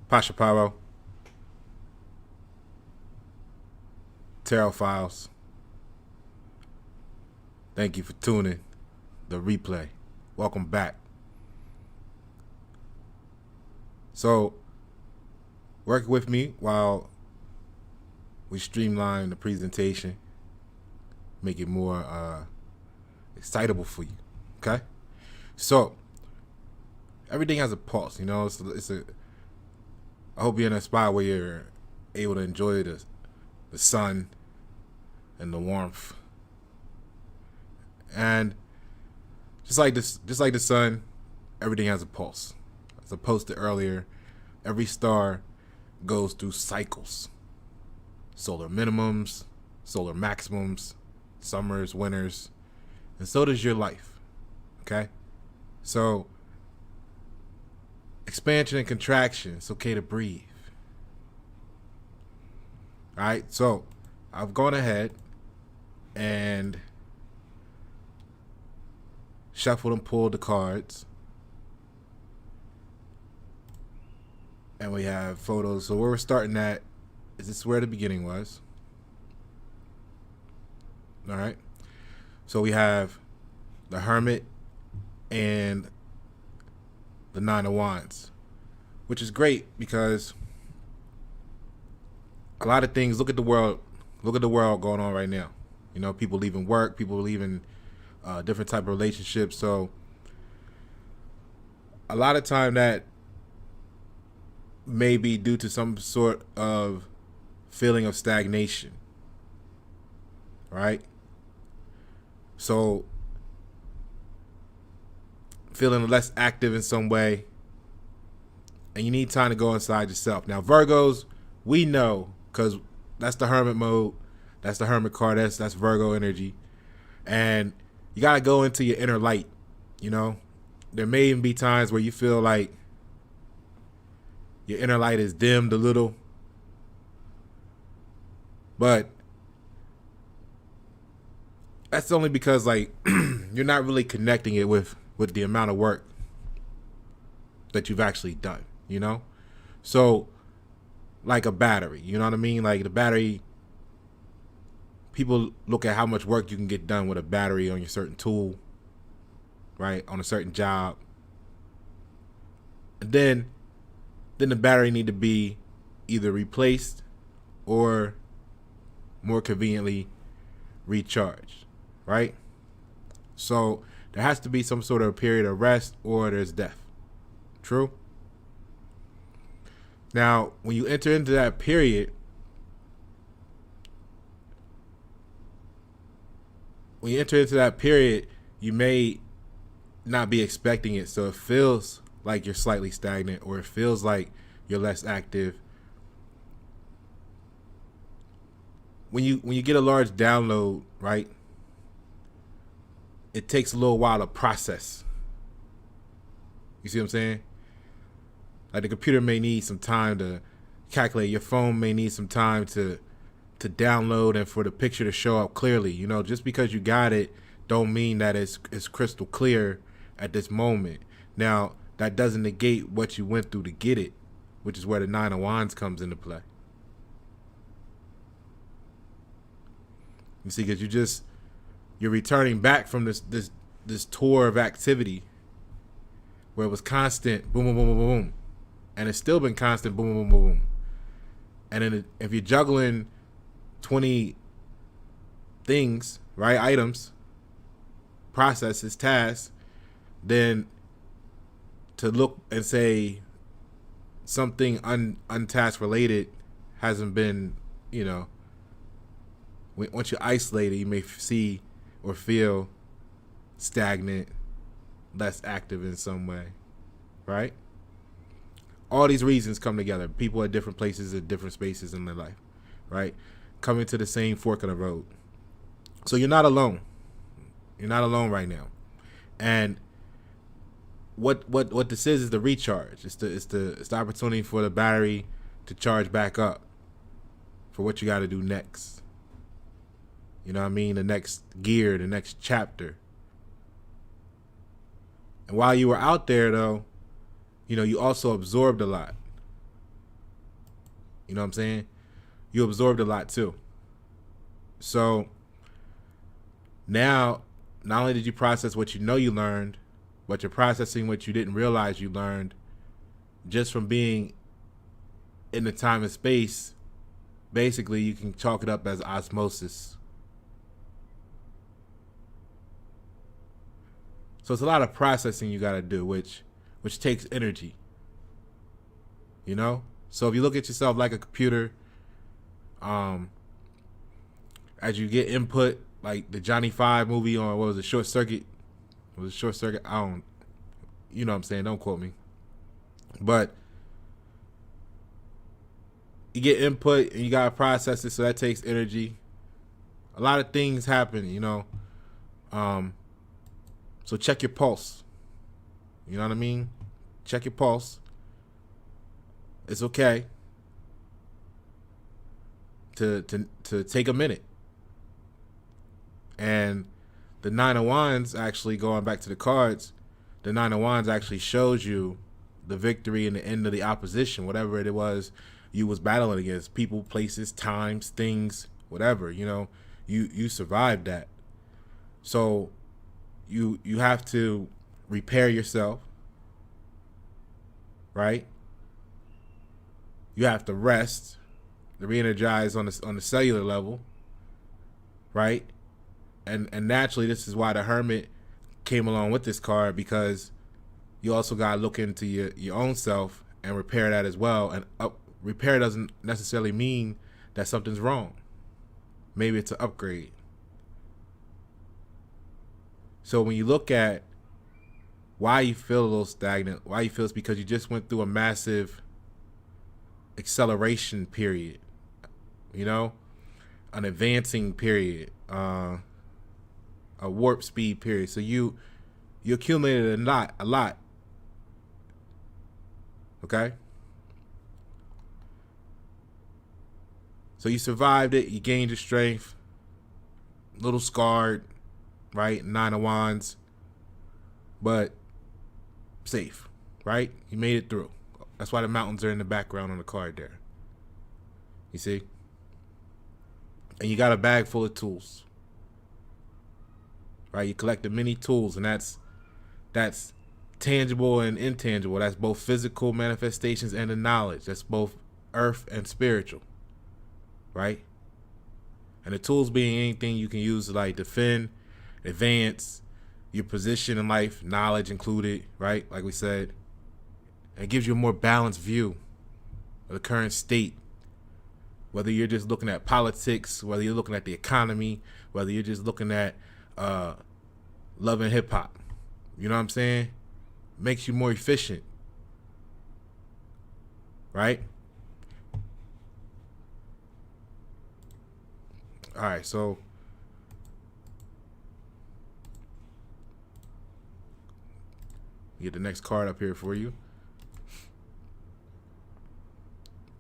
Pasha Paro, Tarot Files. Thank you for tuning the replay. Welcome back. So, work with me while we streamline the presentation, make it more excitable for you. Okay? So, everything has a pulse, you know. I hope you're in a spot where you're able to enjoy the sun and the warmth. And just like the sun, everything has a pulse. As I posted earlier, every star goes through cycles. Solar minimums, solar maximums, summers, winters, and so does your life. Okay? So, expansion and contraction, it's okay to breathe. Alright, so I've gone ahead and shuffled and pulled the cards. And we have photos. So where we're starting at is this where the beginning was. Alright. So we have the Hermit and the 9 of Wands, which is great because a lot of things, look at the world going on right now. You know, people leaving work, people leaving different type of relationships. So a lot of time that may be due to some sort of feeling of stagnation, right? So feeling less active in some way, and you need time to go inside yourself. Now, Virgos, we know, because that's the Hermit mode, that's the Hermit card, that's Virgo energy, and you got to go into your inner light. You know, there may even be times where you feel like your inner light is dimmed a little, but that's only because like you're not really connecting it with the amount of work that you've actually done, you know? So like a battery, you know what I mean? Like the battery, people look at how much work you can get done with a battery on your certain tool, right? On a certain job. And then the battery need to be either replaced or more conveniently recharged, right? So there has to be some sort of period of rest or there's death. True? Now, when you enter into that period, you may not be expecting it. So it feels like you're slightly stagnant, or it feels like you're less active. When you get a large download, right, it takes a little while to process. You see what I'm saying? Like the computer may need some time to calculate. Your phone may need some time to download and for the picture to show up clearly. You know, just because you got it don't mean that it's crystal clear at this moment. Now, that doesn't negate what you went through to get it, which is where the 9 of Wands comes into play. You see, because you're returning back from this tour of activity where it was constant boom, boom, boom, boom, boom, and it's still been constant boom, boom, boom, boom. And then if you're juggling 20 things, right, items, processes, tasks, then to look and say something untask related hasn't been, you know, once you're isolated, you may see or feel stagnant, less active in some way, right? All these reasons come together. People at different places, at different spaces in their life, right? Coming to the same fork of the road. So you're not alone. You're not alone right now. And what this is the recharge. It's the opportunity for the battery to charge back up for what you got to do next. You know what I mean? The next gear, the next chapter. And while you were out there, though, you know, you also absorbed a lot. You know what I'm saying? You absorbed a lot too. So now, not only did you process what you know you learned, but you're processing what you didn't realize you learned just from being in the time and space. Basically, you can chalk it up as osmosis. So it's a lot of processing you got to do, which takes energy. You know? So if you look at yourself like a computer, as you get input, like the Johnny Five movie on, what was it, Short Circuit? Was it Short Circuit? You know what I'm saying? Don't quote me. But you get input and you got to process it, so that takes energy. A lot of things happen, you know. So check your pulse. You know what I mean? Check your pulse. It's okay to take a minute. And the Nine of Wands, actually, going back to the cards, the Nine of Wands actually shows you the victory and the end of the opposition, whatever it was you was battling against. People, places, times, things, whatever, you know, you survived that. So you have to repair yourself, right? You have to rest, to re-energize on the cellular level, right? And naturally, this is why the Hermit came along with this card, because you also got to look into your own self and repair that as well. And repair doesn't necessarily mean that something's wrong. Maybe it's an upgrade. So when you look at why you feel a little stagnant, why you feel, it's because you just went through a massive acceleration period, you know, an advancing period, a warp speed period. So you accumulated a lot. Okay. So you survived it. You gained your strength. A little scarred, right? Nine of Wands, but safe, right? You made it through. That's why the mountains are in the background on the card there. You see? And you got a bag full of tools. Right? You collected many tools, and that's tangible and intangible. That's both physical manifestations and the knowledge. That's both earth and spiritual. Right? And the tools being anything you can use to like defend, advance your position in life, knowledge included, right? Like we said. It gives you a more balanced view of the current state. Whether you're just looking at politics, whether you're looking at the economy, whether you're just looking at love and hip hop. You know what I'm saying? Makes you more efficient. Right? All right, so get the next card up here for you.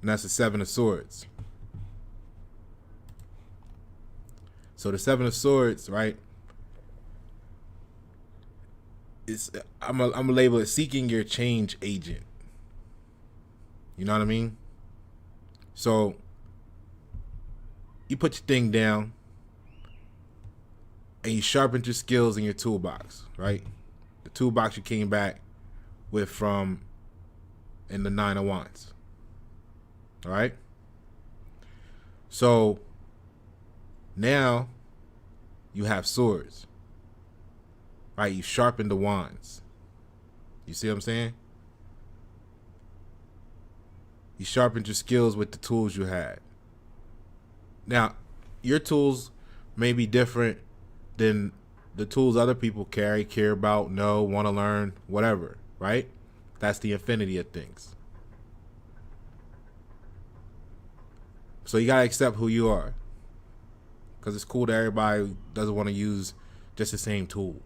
And that's the Seven of Swords. So the Seven of Swords, right? I'm gonna label it seeking your change agent. You know what I mean? So you put your thing down and you sharpened your skills in your toolbox, right? The toolbox you came back with from in the Nine of Wands. All right. So now you have swords, right? You sharpened the wands. You see what I'm saying? You sharpened your skills with the tools you had. Now, your tools may be different than the tools other people carry, care about, know, want to learn, whatever, right? That's the infinity of things. So you got to accept who you are. Because it's cool that everybody doesn't want to use just the same tool.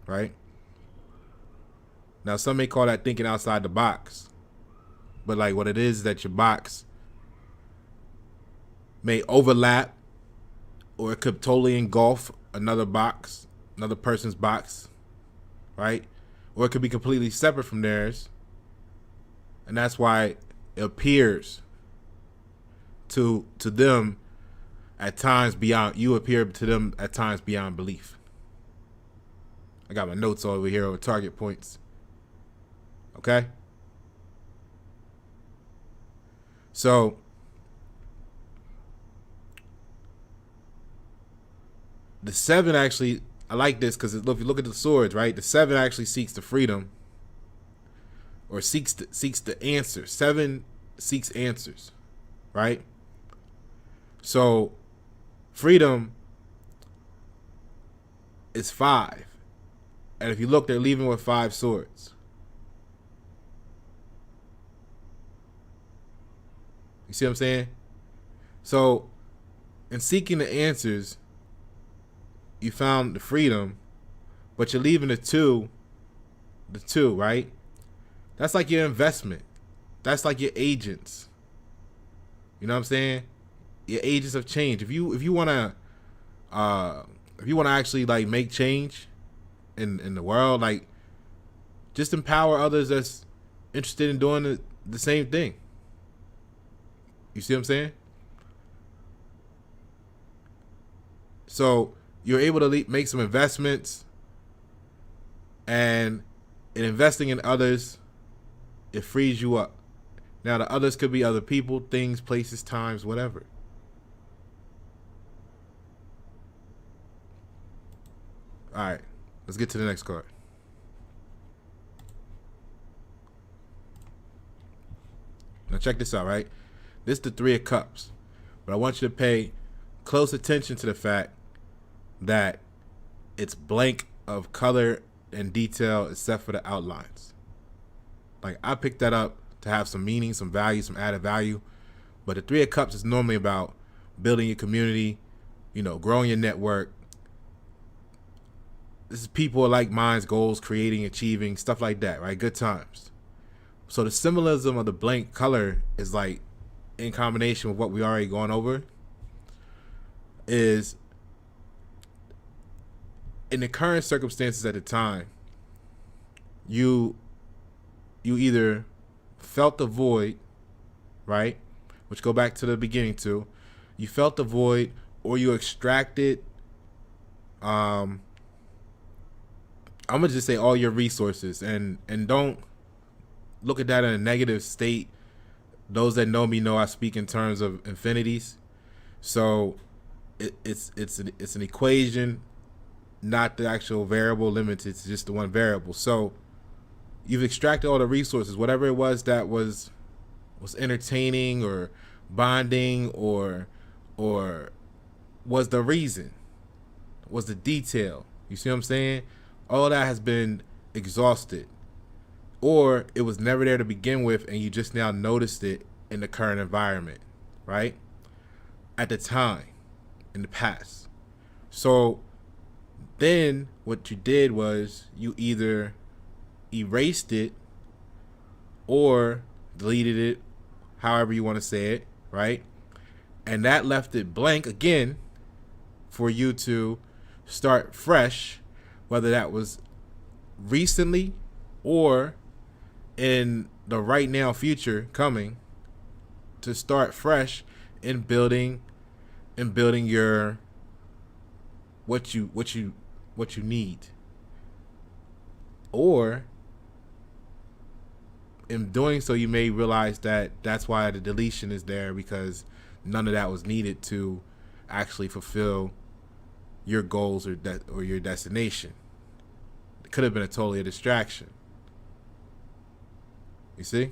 Right? Now, some may call that thinking outside the box. But like what it is that your box may overlap, or it could totally engulf another box, another person's box. Right? Or it could be completely separate from theirs. And that's why appears to them at times beyond, you appear to them at times beyond belief. I got my notes over here on target points. Okay? So, the 7 actually, I like this because if you look at the swords, right? The 7 actually seeks the freedom, or seeks the answer. 7 seeks answers, right? So, freedom is 5. And if you look, they're leaving with 5 swords. You see what I'm saying? So, in seeking the answers, you found the freedom, but you're leaving the two, right? That's like your investment. That's like your agents. You know what I'm saying? Your agents of change. If you wanna actually like make change in the world, like just empower others that's interested in doing the same thing. You see what I'm saying? So you're able to make some investments, and in investing in others, it frees you up. Now the others could be other people, things, places, times, whatever. All right, let's get to the next card. Now check this out, right? This is the 3 of Cups. But I want you to pay close attention to the fact that it's blank of color and detail except for the outlines. Like, I picked that up to have some meaning, some value, some added value. But the 3 of Cups is normally about building your community, growing your network. This is people like minds, goals, creating, achieving, stuff like that, right? Good times. So the symbolism of the blank color is like, in combination with what we already gone over, is in the current circumstances at the time, you either felt the void, right? Which go back to the beginning too. You felt the void, or you extracted, I'm gonna just say all your resources, and don't look at that in a negative state. Those that know me know I speak in terms of infinities. So it's an equation, not the actual variable limited to just the one variable. So you've extracted all the resources, whatever it was that was entertaining or bonding or was the reason, was the detail. You see what I'm saying? All that has been exhausted. Or it was never there to begin with, and you just now noticed it in the current environment, right? At the time, in the past. So then what you did was you either erased it or deleted it, however you want to say it, right? And that left it blank again for you to start fresh, whether that was recently or in the right now future coming, to start fresh in building your what you need. Or in doing so, you may realize that that's why the deletion is there, because none of that was needed to actually fulfill your goals or your destination. It could have been totally a distraction. You see?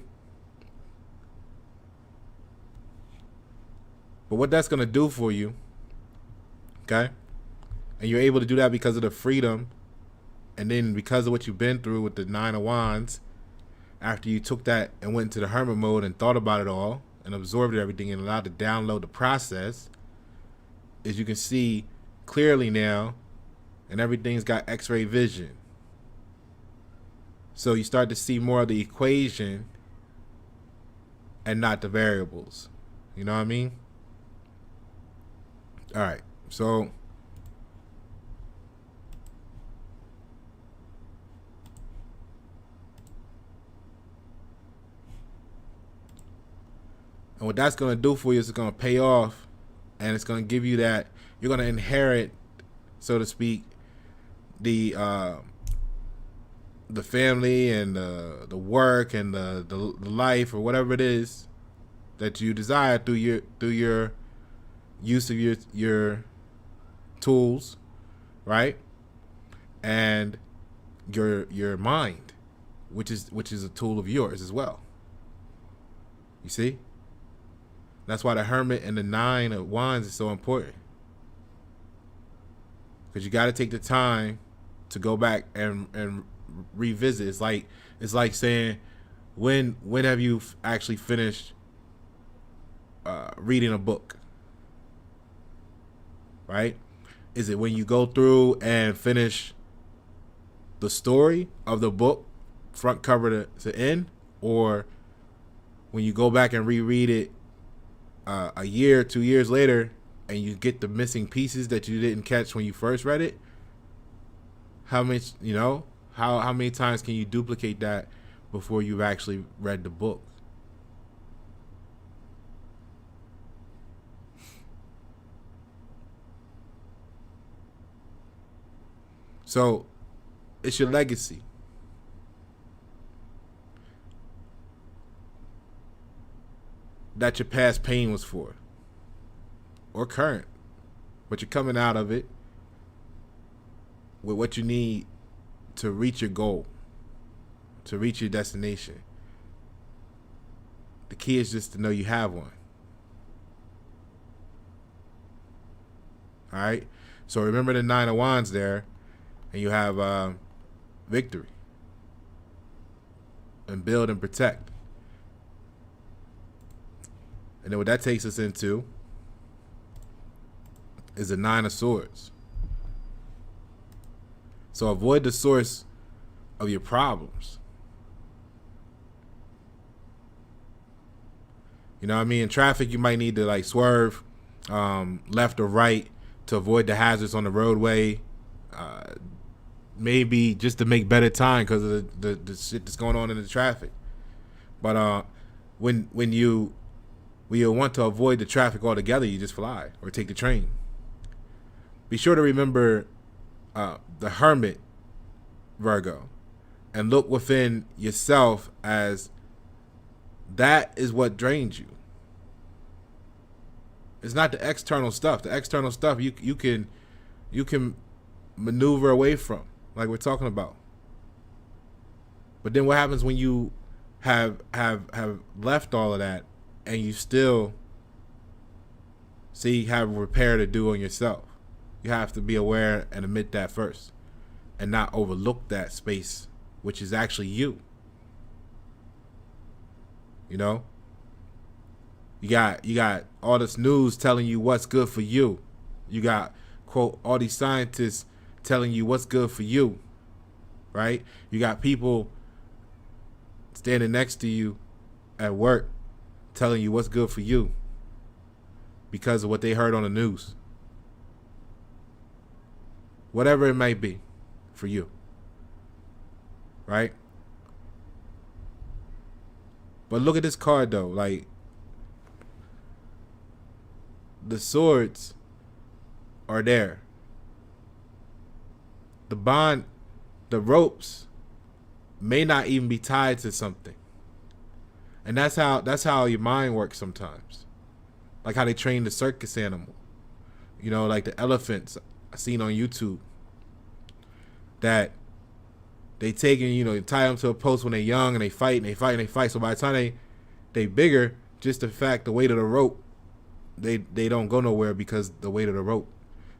But what that's going to do for you, okay? And you're able to do that because of the freedom, and then because of what you've been through with the 9 of Wands, after you took that and went into the hermit mode and thought about it all and absorbed everything and allowed to download the process, is you can see clearly now, and everything's got X-ray vision. So you start to see more of the equation and not the variables. You know what I mean? All right. So And what that's going to do for you is it's going to pay off, and it's going to give you that, you're going to inherit, so to speak, the family and the work and the life or whatever it is that you desire through your use of your tools, right? And your mind, which is a tool of yours as well. You see? That's why the Hermit and the 9 of Wands is so important. Because you got to take the time to go back and revisit. It's like saying, when have you actually finished reading a book? Right? Is it when you go through and finish the story of the book, front cover to end, or when you go back and reread it a year, 2 years later, and you get the missing pieces that you didn't catch when you first read it? How many times can you duplicate that before you've actually read the book? So it's your legacy. That your past pain was for, or current, but you're coming out of it with what you need to reach your goal, to reach your destination. The key is just to know you have one. All right? So remember the 9 of Wands there, and you have victory and build and protect. And then what that takes us into is the 9 of Swords. So avoid the source of your problems. You know what I mean? In traffic, you might need to like swerve left or right to avoid the hazards on the roadway. Maybe just to make better time because of the shit that's going on in the traffic. But when you want to avoid the traffic altogether, you just fly or take the train. Be sure to remember the Hermit, Virgo, and look within yourself, as that is what drains you. It's not the external stuff. The external stuff you can maneuver away from, like we're talking about. But then what happens when you have left all of that and you still have repair to do on yourself? You have to be aware and admit that first, and not overlook that space, which is actually you. You know? You got all this news telling you what's good for you. You got, quote, all these scientists telling you what's good for you, right? You got people standing next to you at work telling you what's good for you because of what they heard on the news. Whatever it might be for you, right? But look at this card though, like the swords are there. The ropes may not even be tied to something. And that's how your mind works sometimes. Like how they train the circus animal. You know, like the elephants I seen on YouTube, that they take and tie them to a post when they're young, and they fight and they fight and they fight. So by the time they bigger, just the weight of the rope, they don't go nowhere because the weight of the rope.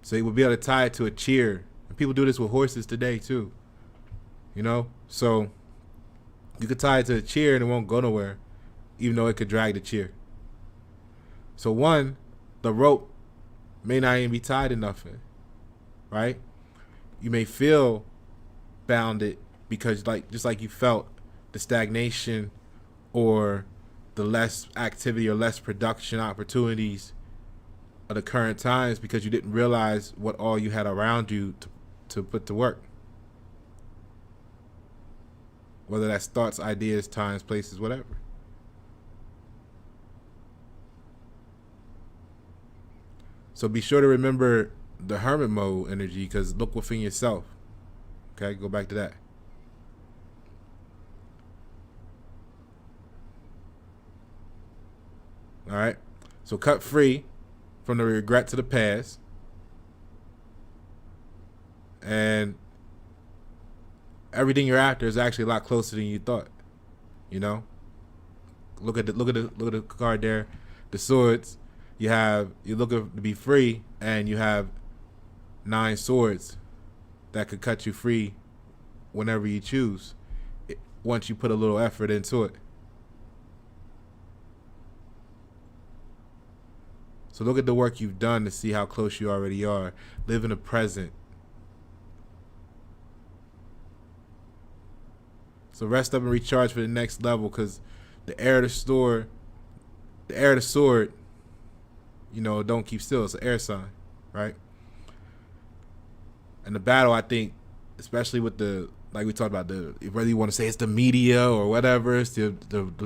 So they would be able to tie it to a chair. And people do this with horses today too. You know? So you could tie it to a chair and it won't go nowhere, even though it could drag the chair. So one, the rope may not even be tied to nothing, right? You may feel bounded because just like you felt the stagnation or the less activity or less production opportunities of the current times because you didn't realize what all you had around you to put to work. Whether that's thoughts, ideas, times, places, whatever. So be sure to remember the hermit mode energy, because look within yourself. Okay, go back to that. All right. So cut free from the regrets of the past, and everything you're after is actually a lot closer than you thought. You know. Look at the card there, the swords. You're looking to be free, and you have 9 swords that could cut you free whenever you choose, once you put a little effort into it. So look at the work you've done to see how close you already are. Live in the present. So rest up and recharge for the next level, because the air of the sword, you know, don't keep still. It's an air sign, right? And the battle, I think, especially with like we talked about, whether you want to say it's the media or whatever, it's the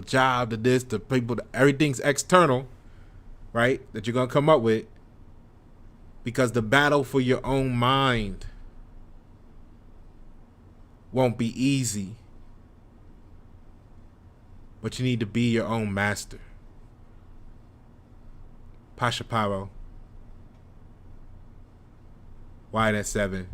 job, the people, everything's external, right? That you're going to come up with, because the battle for your own mind won't be easy. But you need to be your own master. Pasha Paro. Wide at 7.